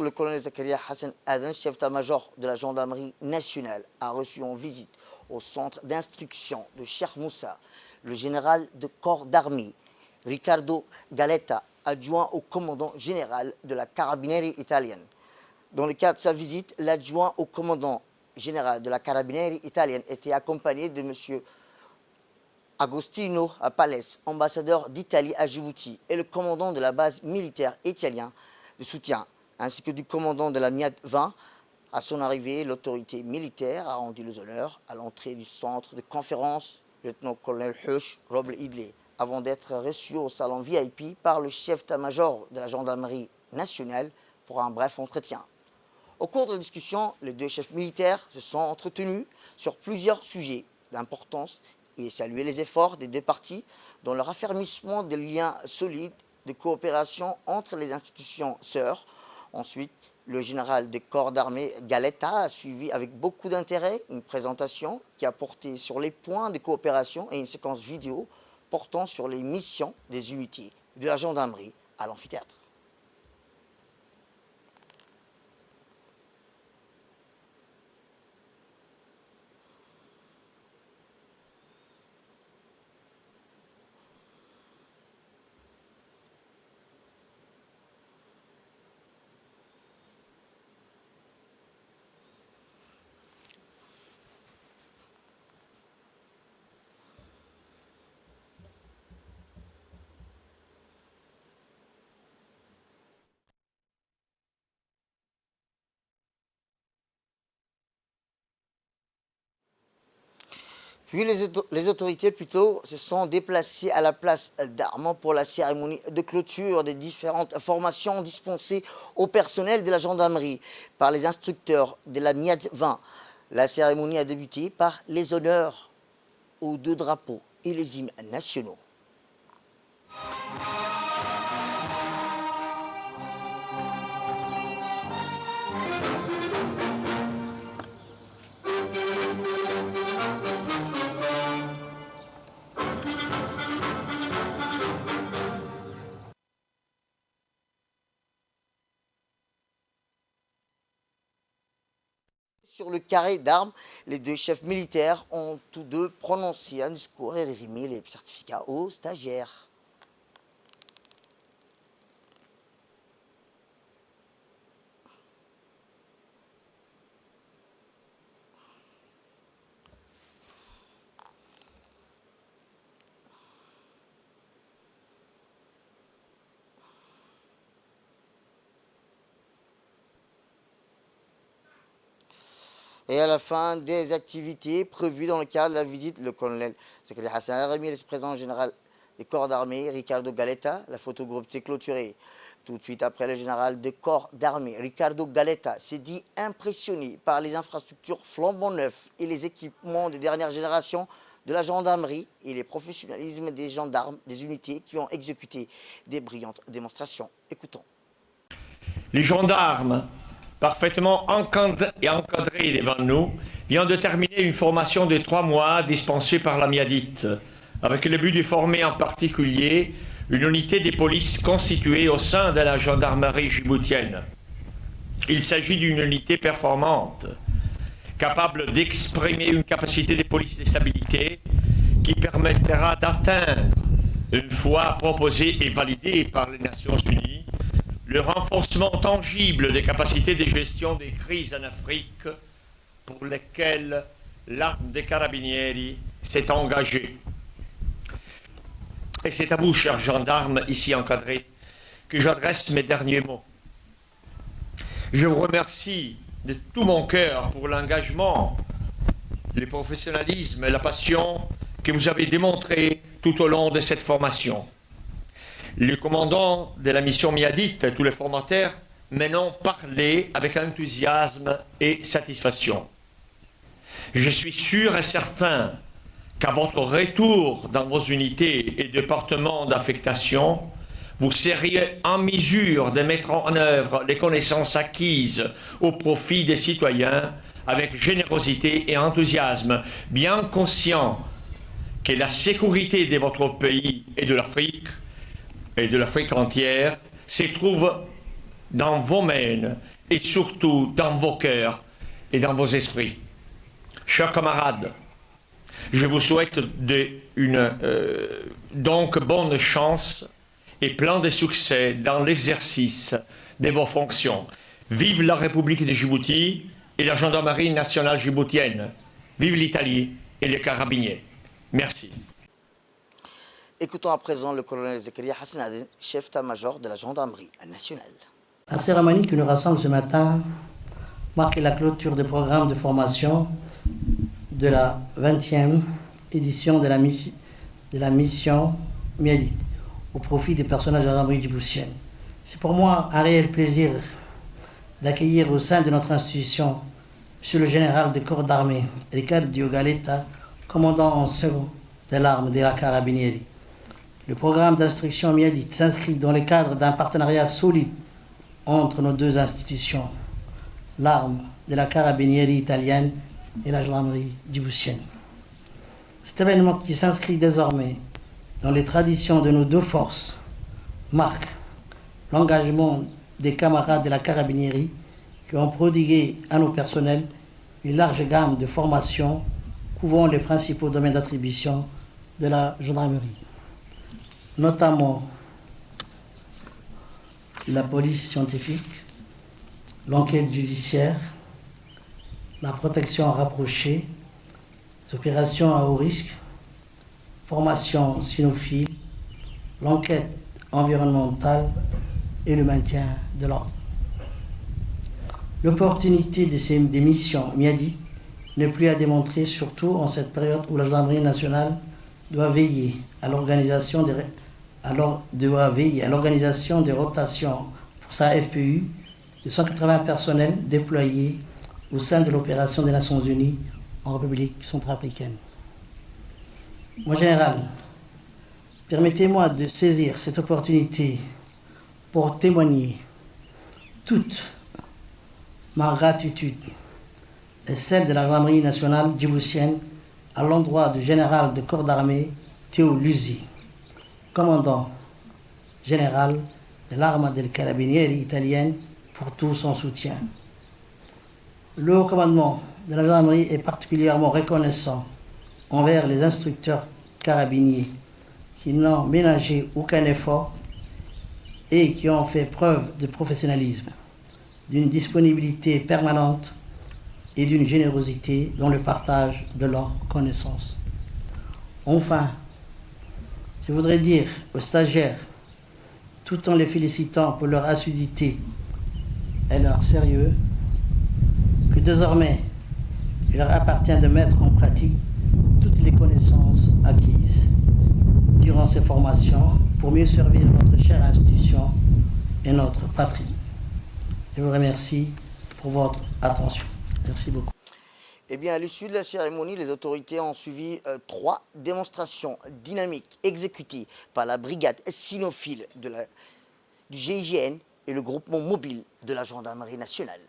outre, le colonel Zakaria Hassan Aden, chef d'état-major de la gendarmerie nationale, a reçu en visite au centre d'instruction de Cheikh Moussa le général de corps d'armée Riccardo Galetta, adjoint au commandant général de la Carabinieri italienne. Dans le cadre de sa visite, l'adjoint au commandant général de la Carabinieri italienne était accompagné de M. Agostino Pales, ambassadeur d'Italie à Djibouti, et le commandant de la base militaire italien de soutien, ainsi que du commandant de la MIAD 20. À son arrivée, l'autorité militaire a rendu les honneurs à l'entrée du centre de conférence, le lieutenant-colonel Hush Roble Idley, avant d'être reçu au salon VIP par le chef d'état-major de la gendarmerie nationale pour un bref entretien. Au cours de la discussion, les deux chefs militaires se sont entretenus sur plusieurs sujets d'importance et salué les efforts des deux parties dans le raffermissement des liens solides de coopération entre les institutions sœurs. Ensuite, le général des corps d'armée Galetta a suivi avec beaucoup d'intérêt une présentation qui a porté sur les points de coopération et une séquence vidéo portant sur les missions des unités de la gendarmerie à l'amphithéâtre. Puis les autorités se sont déplacées à la place d'Armes pour la cérémonie de clôture des différentes formations dispensées au personnel de la gendarmerie par les instructeurs de la MIAD 20. La cérémonie a débuté par les honneurs aux deux drapeaux et les hymnes nationaux. Sur le carré d'armes, les deux chefs militaires ont tous deux prononcé un discours et remis les certificats aux stagiaires. Et à la fin des activités prévues dans le cadre de la visite, le colonel Zakaria Hassan a remis le président général des corps d'armée, Riccardo Galetta. La photogroupe s'est clôturée. Tout de suite après, le général des corps d'armée, Riccardo Galetta, s'est dit impressionné par les infrastructures flambant neuves et les équipements de dernière génération de la gendarmerie et les professionnalismes des gendarmes, des unités qui ont exécuté des brillantes démonstrations. Écoutons. Les gendarmes, parfaitement encadrés devant nous, viennent de terminer une formation de 3 mois dispensée par la MIADIT, avec le but de former en particulier une unité de police constituée au sein de la gendarmerie djiboutienne. Il s'agit d'une unité performante, capable d'exprimer une capacité de police de stabilité qui permettra d'atteindre, une fois proposée et validée par les Nations Unies, le renforcement tangible des capacités de gestion des crises en Afrique pour lesquelles l'arme des Carabinieri s'est engagée. Et c'est à vous, chers gendarmes, ici encadrés, que j'adresse mes derniers mots. Je vous remercie de tout mon cœur pour l'engagement, le professionnalisme et la passion que vous avez démontré tout au long de cette formation. Le commandant de la mission MIADIT et tous les formateurs m'en parlé avec enthousiasme et satisfaction. Je suis sûr et certain qu'à votre retour dans vos unités et départements d'affectation, vous seriez en mesure de mettre en œuvre les connaissances acquises au profit des citoyens avec générosité et enthousiasme, bien conscient que la sécurité de votre pays et de l'Afrique entière se trouve dans vos mains et surtout dans vos cœurs et dans vos esprits. Chers camarades, je vous souhaite donc bonne chance et plein de succès dans l'exercice de vos fonctions. Vive la République de Djibouti et la gendarmerie nationale djiboutienne. Vive l'Italie et les carabiniers. Merci. Écoutons à présent le colonel Zakaria Hassanadine, chef d'état-major de la gendarmerie nationale. La cérémonie qui nous rassemble ce matin marque la clôture des programmes de formation de la 20e édition de la mission Miadit au profit des personnages de la gendarmerie djiboutienne. C'est pour moi un réel plaisir d'accueillir au sein de notre institution M. le général des corps d'armée, Ricardo Galetta, commandant en second de l'arme de la Carabinieri. Le programme d'instruction Miadit s'inscrit dans le cadre d'un partenariat solide entre nos deux institutions, l'arme de la Carabinieri italienne et la gendarmerie djiboutienne. Cet événement qui s'inscrit désormais dans les traditions de nos deux forces marque l'engagement des camarades de la Carabinieri qui ont prodigué à nos personnels une large gamme de formations couvrant les principaux domaines d'attribution de la gendarmerie, notamment la police scientifique, l'enquête judiciaire, la protection rapprochée, les opérations à haut risque, formation cynophile, l'enquête environnementale et le maintien de l'ordre. L'opportunité des missions Miadit n'est plus à démontrer, surtout en cette période où la gendarmerie nationale doit veiller à l'organisation des rotations pour sa FPU de 180 personnels déployés au sein de l'opération des Nations Unies en République centrafricaine. Mon général, permettez-moi de saisir cette opportunité pour témoigner toute ma gratitude et celle de la gendarmerie nationale djiboutienne à l'endroit du général de corps d'armée Théo Luzi, commandant général de l'arme del Carabinieri italienne, pour tout son soutien. Le haut commandement de la gendarmerie est particulièrement reconnaissant envers les instructeurs carabiniers qui n'ont ménagé aucun effort et qui ont fait preuve de professionnalisme, d'une disponibilité permanente et d'une générosité dans le partage de leurs connaissances. Enfin, je voudrais dire aux stagiaires, tout en les félicitant pour leur assiduité et leur sérieux, que désormais, il leur appartient de mettre en pratique toutes les connaissances acquises durant ces formations pour mieux servir notre chère institution et notre patrie. Je vous remercie pour votre attention. Merci beaucoup. Eh bien, à l'issue de la cérémonie, les autorités ont suivi 3 démonstrations dynamiques exécutées par la brigade cynophile du GIGN et le groupement mobile de la gendarmerie nationale.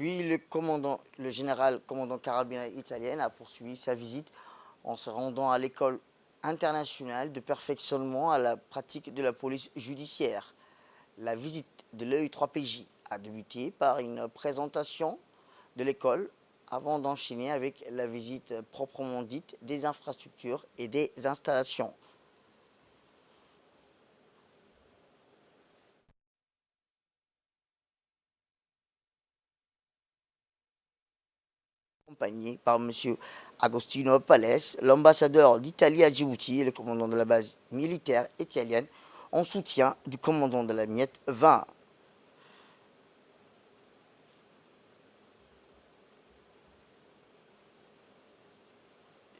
Puis le général commandant carabinieri italien a poursuivi sa visite en se rendant à l'école internationale de perfectionnement à la pratique de la police judiciaire. La visite de l'EU3PJ a débuté par une présentation de l'école avant d'enchaîner avec la visite proprement dite des infrastructures et des installations. Accompagné par M. Agostino Pales, l'ambassadeur d'Italie à Djibouti et le commandant de la base militaire italienne, en soutien du commandant de la Miette 20.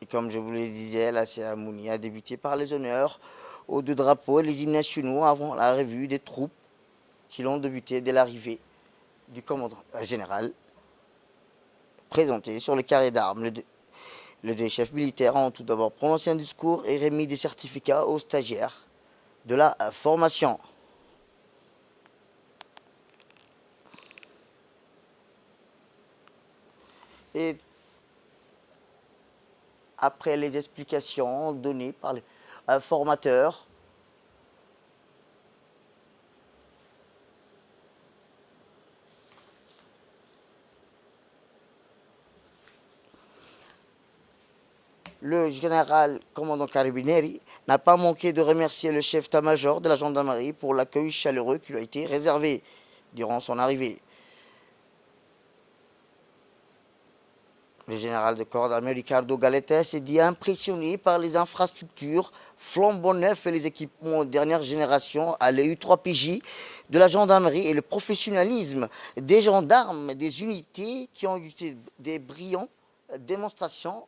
Et comme je vous le disais, la cérémonie a débuté par les honneurs aux deux drapeaux et les hymnes nationaux avant la revue des troupes qui l'ont débuté dès l'arrivée du commandant général présenté sur le carré d'armes. Les deux chefs militaires ont tout d'abord prononcé un discours et remis des certificats aux stagiaires de la formation. Et après les explications données par les formateurs, le général commandant Carabinieri n'a pas manqué de remercier le chef d'état-major de la gendarmerie pour l'accueil chaleureux qui lui a été réservé durant son arrivée. Le général de corps d'armée Ricardo Galetta s'est dit impressionné par les infrastructures flambant neufs et les équipements de dernière génération à l'EU3PJ de la gendarmerie et le professionnalisme des gendarmes, des unités qui ont eu des brillantes démonstrations